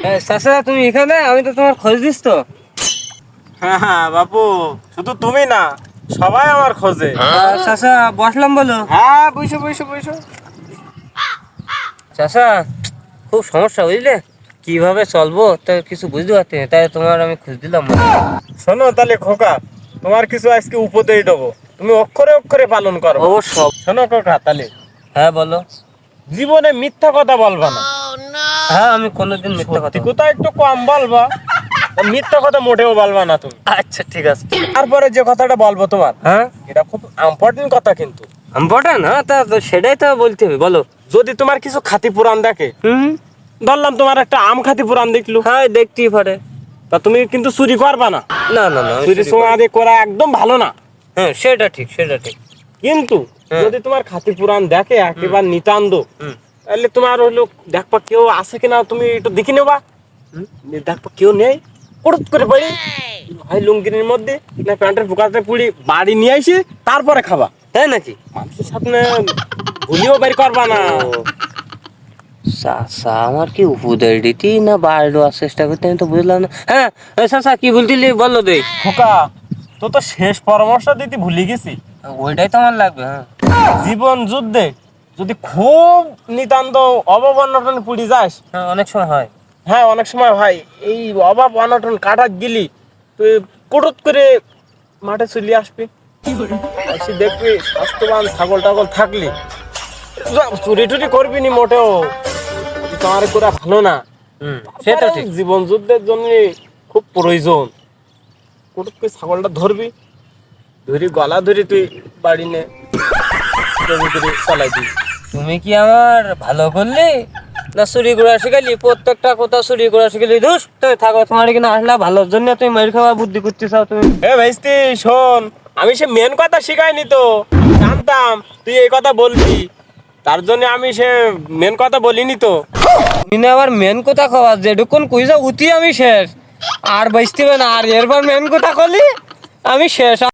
চাচা তুমি এখানে? আমি তো তোমার খোঁজ দিস তো। হ্যাঁ হ্যাঁ বাপু, শুধু তুমি না, সবাই আমার খোঁজে। চাচা বসলাম বলো। হ্যাঁ, বসো বসো বসো। চাচা খুব সমস্যা বুঝলে, কিভাবে চলবো তা কিছু বুঝতে পারছি না, তাই তোমার আমি খোঁজ দিলাম। শোনো তাহলে খোকা, তোমার কিছু আজকে উপদেশ দেবো, তুমি অক্ষরে অক্ষরে পালন করো। অবশ্য। শোনো খোকা তাহলে, হ্যাঁ বলো। জীবনে মিথ্যা কথা বলবা না। হ্যাঁ আমি কোনোদিন মিথ্যা কথা সত্যি কথা একটু কম বলবা, আর মিথ্যা কথা মোটেও বলবা না তুমি। আচ্ছা ঠিক আছে। তারপরে যে কথাটা বলবো তোমার, হ্যাঁ এটা খুব ইম্পর্টেন্ট কথা কিন্তু। ইম্পর্টেন্ট, হ্যাঁ তা তো সেটাই তো বলতে হবে, বলো। যদি তোমার কিছু খাতি পুরাণ দেখে, হুম। ধরলাম তোমার একটা আম খাতি পুরাণ দেখলো, হ্যাঁ দেখতেই পারে। তা তুমি কিন্তু চুরি করবা না। না না না, আমি চুরি চুরি সময় করি। আদি করা একদম ভালো না। হ্যাঁ সেটা ঠিক, সেটা ঠিক। কিন্তু হ্যাঁ। যদি তোমার খাতি পুরাণ দেখে একেবারে নিতান্ত, হুম। তাহলে তোমার হলো দেখবা কেউ আছে কিনা, তুমি একটু দেখে নেবা। হুম। দেখবা কেউ নেই, হঠাৎ করে বাড়ি হয় লুঙ্গির মধ্যে না প্যান্টের পোকাতে পুড়ি বাড়ি নিয়ে আসি, তারপরে খাবা। তাই নাকি? মানুষের সামনে ভুলিও বের করবা না। চাচা আমার কি উপদেশ দিতি না বাইরে দেওয়ার চেষ্টা করতে, আমি তো বুঝলাম না। হ্যাঁ চাচা কি বলতিলি বললো দেই। খোকা, তো তো শেষ পরামর্শ দিতে ভুলে গেছি। ওইটাই তো আমার লাগবে। হ্যাঁ জীবন যুদ্ধে যদি খুব নিতান্ত অভাব অনটন পুড়ি যাস, হ্যাঁ অনেক সময় হয়। হ্যাঁ অনেক সময় ভাই এই অভাব অনটন কাটা গেলি, তুই কুটুত করে মাঠে চলে আসবি, এসে দেখবি স্বাস্থ্যবান ছাগল টাগল থাকলি, চুরি টুরি করবি নি মোটেও, তোমার করে ভালো না। হুম সেটা ঠিক। জীবন যুদ্ধের জন্য খুব প্রয়োজন। কুটুত করে ছাগলটা ধরবি, ধরি গলা ধরি তুই বাড়ি নে চালাই দিবি। তুমি কি আমার ভালো করলি না চুরি করা শিখালি? প্রত্যেকটা কথা চুরি করা শিখালি। ধুস তুমি থাকো, তোমার এখানে আসলা ভালোর জন্য, তুমি মার খাওয়া বুদ্ধি করতে চাও তুমি। এ ভাইস্তি শোন, আমি সে মেন কথা শিখাইনি তো, জানতাম তুই এই কথা বলবি, তার জন্য আমি সে মেন কথা বলিনি তো। তুমি না আবার মেন কথা খাওয়া, যেটুকুন কইছা উঠি আমি শেষ, আর বাঁচতে না, আর এরপর মেন কথা কলি আমি শেষ।